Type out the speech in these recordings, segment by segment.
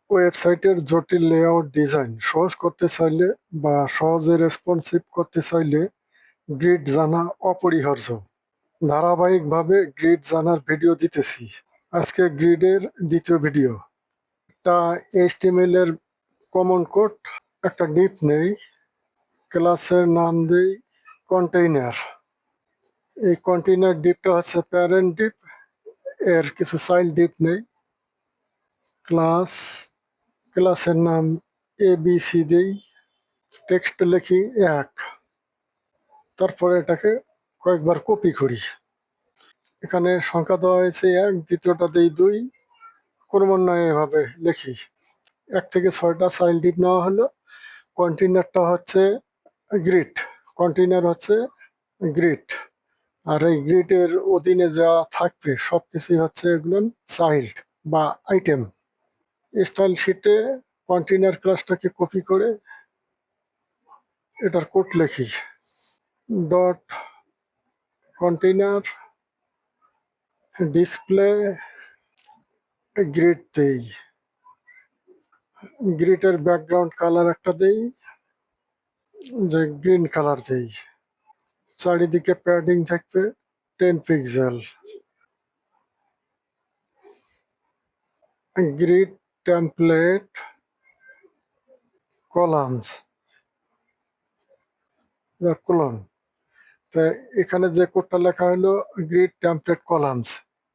ওয়েবসাইটের জটিল layout design সহজ করতে চাইলে বা সহজে রেসপন্সিভ করতে চাইলে গ্রিড জানা অপরিহার্য। ধারাবাহিকভাবে গ্রিড জানার ভিডিও দিতেছি। আজকে গ্রিডের দ্বিতীয় ভিডিও। একটা HTML এর কমন কোড, একটা ডিপ নেই, ক্লাসের নাম দেই কন্টেইনার। এই কন্টেইনার ডিপটা হচ্ছে প্যারেন্ট ডিপ, এর কিছু চাইল্ড ডিপ নেই। ক্লাসের নাম ABC দেই, টেক্সট লিখি 1, তারপরে এটাকে কয়েকবার কপি করি। এখানে সংখ্যা দেওয়া হয়েছে 1, দ্বিতীয়টা দেই 2, ক্রমান্বয়ে এভাবে লিখি। 1 থেকে 6টা চাইল্ড ডিপ নেওয়া হলো। কন্টেইনারটা হচ্ছে গ্রিড, কন্টেইনার হচ্ছে গ্রিড, আর এই গ্রিডের অধীনে যা থাকবে সবকিছুই হচ্ছে এগুলো চাইল্ড বা আইটেম। স্টাইল শিটে কন্টেইনার ক্লাসটাকে কপি করে এটার কোড লিখি। ডট কন্টেইনার ডিসপ্লে গ্রিড দেই, গ্রিডের ব্যাকগ্রাউন্ড কালার একটা দেই, যে গ্রিন কালার দেই। চারিদিকে প্যাডিং থাকবে 10 pixel. Grid template columns colon. তো এখানে যে কোডটা লেখা হলো গ্রিড টেমপ্লেট কলামস,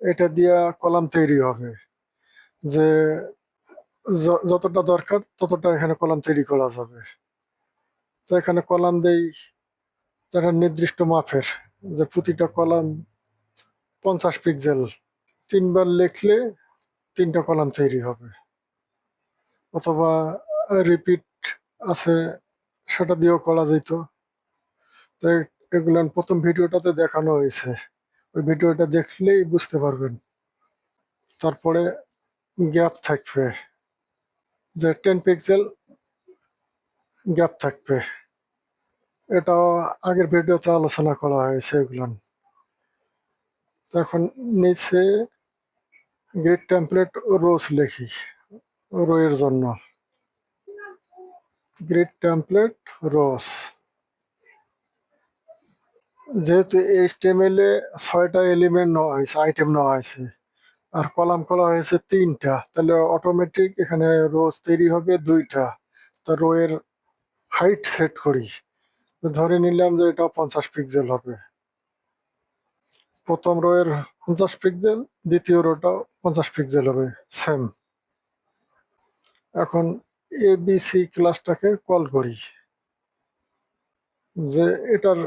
এটা দিয়া কলাম তৈরি হবে। যে যতটা দরকার ততটা এখানে কলাম তৈরি করা যাবে। তো এখানে কলাম দেই যারা নির্দিষ্ট মাপের, যে প্রতিটা কলাম 50 পিক্সেল। 3বার লিখলে 3টা কলাম তৈরি হবে, অথবা রিপিট আছে সেটা দিয়েও করা যেত। তো এগুলো প্রথম ভিডিওটাতে দেখানো হয়েছে, ওই ভিডিওটা দেখলেই বুঝতে পারবেন। তারপরে গ্যাপ থাকবে, যে 10 পিক্সেল গ্যাপ থাকবে, এটাও আগের ভিডিওতে আলোচনা করা হয়েছে এগুলো। এখন নিচে গ্রিড টেমপ্লেট রোস লিখি, রো এর জন্য গ্রিড টেমপ্লেট রোস। যেহেতু HTML এ 6টা এলিমেন্ট নেওয়া হয়েছে, আইটেম নেওয়া হয়েছে, আর কলাম করা হয়েছে 3টা, তাহলে অটোমেটিক এখানে রোজ তৈরি হবে 2টা। তো রো এর হাইট সেট করি, ধরে নিলাম যে এটা 50 পিক্সেল হবে। প্রথম রো এর 50 পিক্সেল, দ্বিতীয় রোটাও 50 পিক্সেল হবে, সেম। এখন ABC ক্লাসটাকে কল করি, যে এটার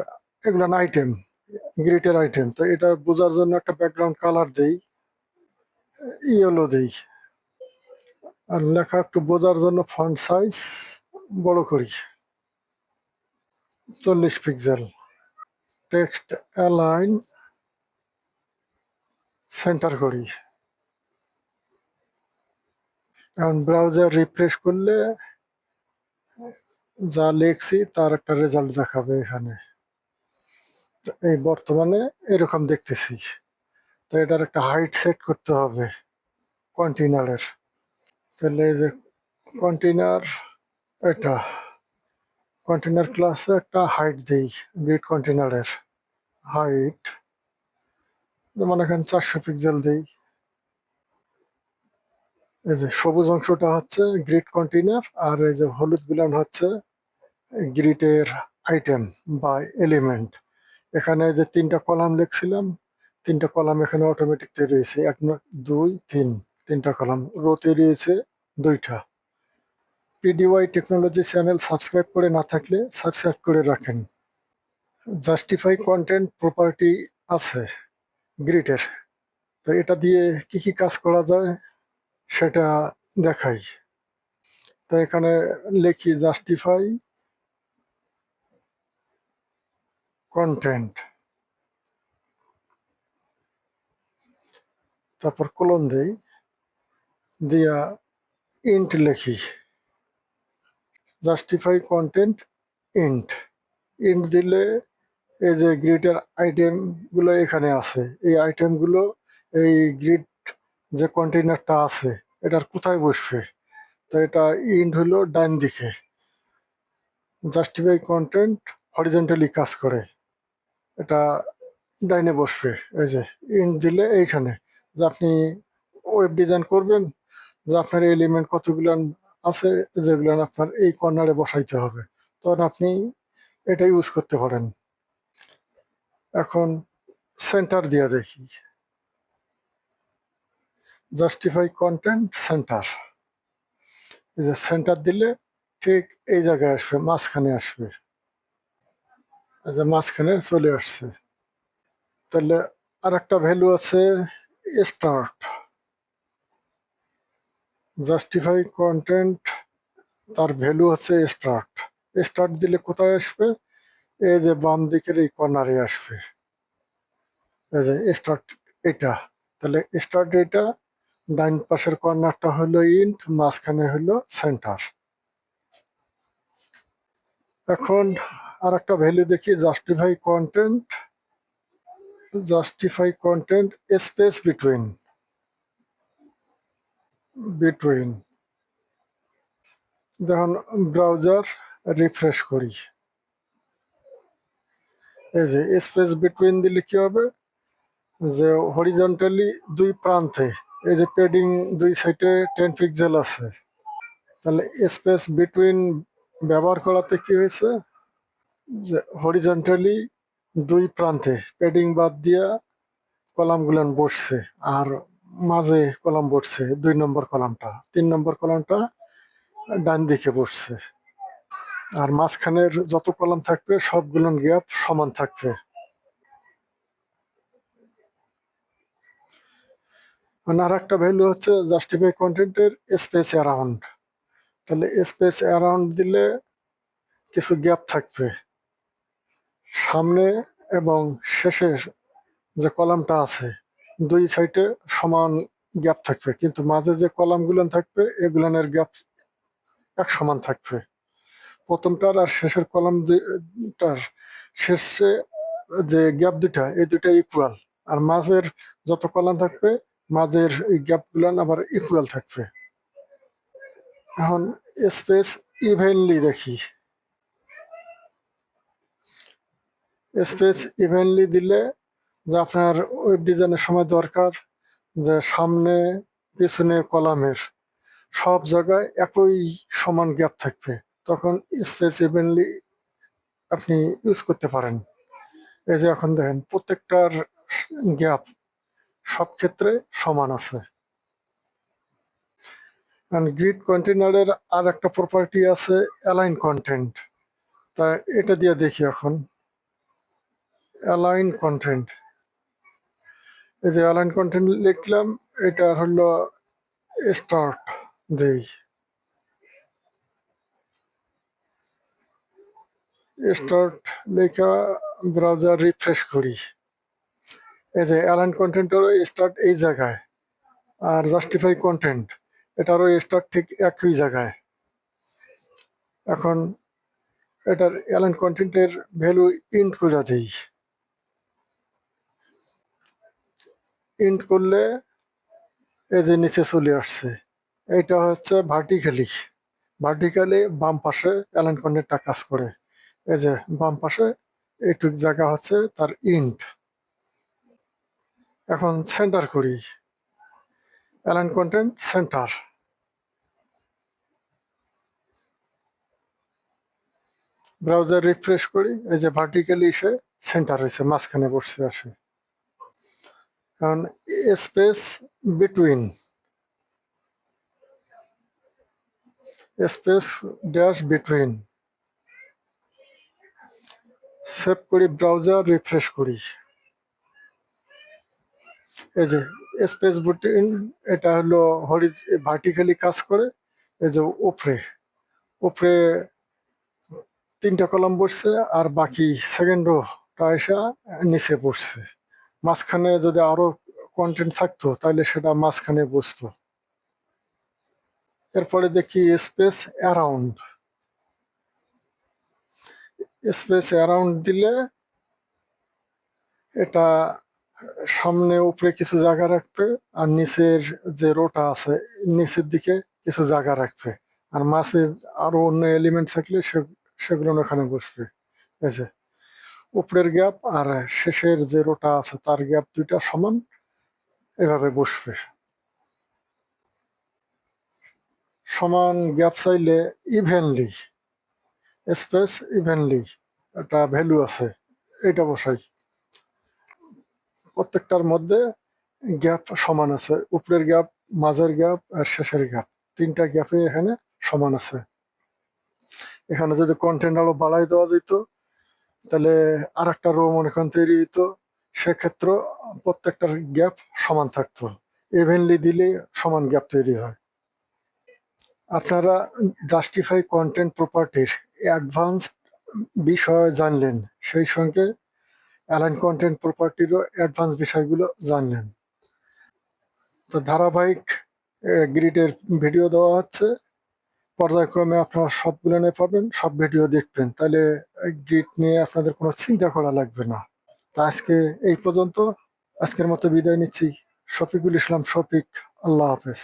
এগুলো আইটেম, গ্রিডের আইটেম। তো এটা বোঝার জন্য একটা ব্যাকগ্রাউন্ড কালার দেই, ইয়েলো দেই। আর লেখা একটু বোঝার জন্য ফন্ট সাইজ বড় করি, 40 পিক্সেল। টেক্সট অ্যালাইন সেন্টার করি। এখন ব্রাউজার রিফ্রেশ করলে যা লিখছি তার একটা রেজাল্ট দেখাবে এখানে। এই বর্তমানে এরকম দেখতেছি। তো এটার একটা হাইট সেট করতে হবে কন্টেইনারের। তাহলে এই যে কন্টেইনার, এটা কন্টেইনার ক্লাসে একটা হাইট দেই, গ্রিড কন্টেইনারের হাইট যেমন এখানে 400 পিক্সেল দেই। এই যে সবুজ অংশটা হচ্ছে গ্রিড কন্টেইনার, আর এই যে হলুদ গুলান হচ্ছে গ্রিডের আইটেম বা এলিমেন্ট। এখানে যে 3টা কলাম লিখছিলাম, 3টা কলাম এখানে অটোমেটিক তৈরি হয়েছে, 1 2 3, 3টা কলাম। রো তৈরি হয়েছে 2টা। PDY টেকনোলজি চ্যানেল সাবস্ক্রাইব করে না থাকলে সাবস্ক্রাইব করে রাখেন। জাস্টিফাই কন্টেন্ট প্রপার্টি আছে গ্রিডের, তো এটা দিয়ে কি কি কাজ করা যায় সেটা দেখাই। তো এখানে লিখি জাস্টিফাই কন্টেন্ট, তারপর কোলন দেই, দিয়া ইন্ট লিখি, জাস্টিফাই কন্টেন্ট ইন্ট। ইন্ট দিলে এই যে গ্রিডের আইটেমগুলো এখানে আছে, এই আইটেমগুলো এই গ্রিড যে কন্টেইনারটা আছে এটার কোথায় বসবে তো এটা ইন্ড হলো ডান দিকে, জাস্টিফাই কন্টেন্ট হরিজন্টালি কাজ করে, এটা ডাইনে বসবে। এই যে ইন্ড দিলে এইখানে যে আপনি ওয়েব ডিজাইন করবেন, যে আপনার এলিমেন্ট কতগুলো আছে যেগুলো আপনার এই কর্নারে বসাইতে হবে, তখন আপনি এটা ইউজ করতে পারেন। এখন সেন্টার দিয়ে দেখি, জাস্টিফাই কন্টেন্ট সেন্টার, এই যে সেন্টার দিলে ঠিক এই জায়গায় আসবে, মাঝখানে আসবে, এই যে মাঝখানে চলে আসছে। তাহলে আর একটা ভ্যালু আছে স্টার্ট, জাস্টিফাই কন্টেন্ট, তার ভ্যালু হচ্ছে স্টার্ট। স্টার্ট দিলে কোথায় আসবে? এই যে বাম দিকের এই কর্নারে আসবে, এই যে স্টার্ট এটা। তাহলে স্টার্ট এটা, ডাইন পাশের কর্নারটা হলো ইন্ট, মাঝখানে হলো সেন্টার। এখন আর একটা ভ্যালু দেখি, justify content, justify content space between, between. দেখুন ব্রাউজার রিফ্রেশ করি, এই যে স্পেস বিটুইন দিলে কি হবে, যে হরিজন্টালি দুই প্রান্তে, এই যে পেডিং দুই সাইডে 10 পিক্সেল আছে, তাহলে স্পেস বিটুইন ব্যবহার করাতে কি হয়েছে, যে হরিজন্টালি দুই প্রান্তে পেডিং বাদ দিয়া কলামগুলো বসছে, আর মাঝে কলাম বসছে 2 নম্বর কলামটা, 3 নম্বর কলামটা ডান দিকে বসছে, আর মাঝখানের যত কলাম থাকবে সবগুলো গ্যাপ সমান থাকবে। মানে আর একটা ভ্যালু হচ্ছে জাস্টিফাই কন্টেন্টের স্পেস অ্যারাউন্ড, তাহলে স্পেস অ্যারাউন্ড দিলে কিছু গ্যাপ থাকবে, সামনে এবং শেষের যে কলামটা আছে দুই সাইডে সমান গ্যাপ থাকবে, কিন্তু মাঝে যে কলামগুলো থাকবে এগুলানের গ্যাপ এক সমান থাকবে। প্রথমটার আর শেষের কলাম দুইটার শেষে যে গ্যাপ দুটা, এই দুটা ইকুয়াল, আর মাঝের যত কলাম থাকবে মাঝের এই গ্যাপগুলো আবার ইকুয়াল থাকবে। এখন স্পেস ইভেনলি দেখি, স্পেস ইভেনলি দিলে যে আপনার ওয়েব ডিজাইনের সময় দরকার যে সামনে পিছনে কলামের সব জায়গায় একই সমান গ্যাপ থাকবে, তখন স্পেস ইভেনলি আপনি ইউজ করতে পারেন। এই যে এখন দেখেন প্রত্যেকটার গ্যাপ সব ক্ষেত্রে সমান আছে। গ্রিড কন্টেনারের আর একটা প্রপার্টি আছে অ্যালাইন কন্টেন্ট, তা এটা দিয়ে দেখি এখন। অ্যালাইন কন্টেন্ট, এই যে অ্যালাইন কন্টেন্ট লিখলাম, এটা হলো স্টার্ট দেই, স্টার্ট লেখা ব্রাউজার রিফ্রেশ করি, এই যে অ্যালাইন কন্টেন্টেরও স্টার্ট এই জায়গায়, আর জাস্টিফাই কন্টেন্ট এটারও স্টার্ট ঠিক একই জায়গায়। এখন এটার অ্যালাইন কন্টেন্টের ভ্যালু ইন্ট করে দিই, ইন্ট করলে এই যে নিচে চলে আসছে, এইটা হচ্ছে ভার্টিক্যালি, ভার্টিক্যালি বাম পাশে অ্যালাইন কন্টেন্টটা কাজ করে। এই যে বাম পাশে এইটুক জায়গা হচ্ছে তার ইন্ট। এখন সেন্টার করি, align content centre, browser refresh করি, এই যে ভার্টিক্যালি এসে সেন্টার হয়েছে, মাঝখানে বসে আসে। কারণ space between, space dash between, save করি, ব্রাউজার রিফ্রেশ করি, এই যে স্পেস বিটুইন, এটা হলো ভার্টিক্যালি কাজ করে, এই যে উপরে উপরে 3টা কলাম বসছে, আর বাকি সেকেন্ড রোটা এসে নিচে বসছে। মাঝখানে যদি আরো কন্টেন্ট থাকতো তাহলে সেটা মাঝখানে বসতো। এরপরে দেখি স্পেস অ্যারাউন্ড, স্পেস অ্যারাউন্ড দিলে এটা সামনে উপরে কিছু জায়গা রাখবে, আর নিচের যে রোটা আছে নিচের দিকে কিছু জায়গা রাখবে। আর মাঝে আরো অন্য এলিমেন্ট থাকলে সেগুলো ওখানে বসবে। এই যে উপরের গ্যাপ আর শেষের যে রোটা আছে তার গ্যাপ ২ টা সমান এভাবে বসবে। সমান গ্যাপ চাইলে ইভেনলি স্পেস ইভেনলি একটা ভ্যালু আছে, এটা বসাই। প্রত্যেকটার মধ্যে গ্যাপ সমান আছে, উপরের গ্যাপ, মাঝের গ্যাপ আর শেষের গ্যাপ, ৩টা গ্যাপে এখানে সমান আছে। এখানে যদি কন্টেন্ট আরো বাড়াই দেওয়া যেত তাহলে আর একটা রো মনে করেন তৈরি হইতো, সেক্ষেত্রে প্রত্যেকটার গ্যাপ সমান থাকতো। ইভেনলি দিলে সমান গ্যাপ তৈরি হয়। আপনারা জাস্টিফাই কন্টেন্ট প্রপার্টির অ্যাডভান্স বিষয় জানলেন, সেই সঙ্গে অ্যালাইন কন্টেন্ট প্রপার্টিরও অ্যাডভান্স বিষয়গুলো জানলেন। তো ধারাবাহিক গ্রিডের ভিডিও দেওয়া হচ্ছে, পর্যায়ক্রমে আপনারা সবগুলো নিয়ে পাবেন, সব ভিডিও দেখবেন, তাহলে গ্রিড নিয়ে আপনাদের কোনো চিন্তা করা লাগবে না। তা আজকে এই পর্যন্ত, আজকের মতো বিদায় নিচ্ছি। শফিকুল ইসলাম শফিক, আল্লাহ হাফেজ।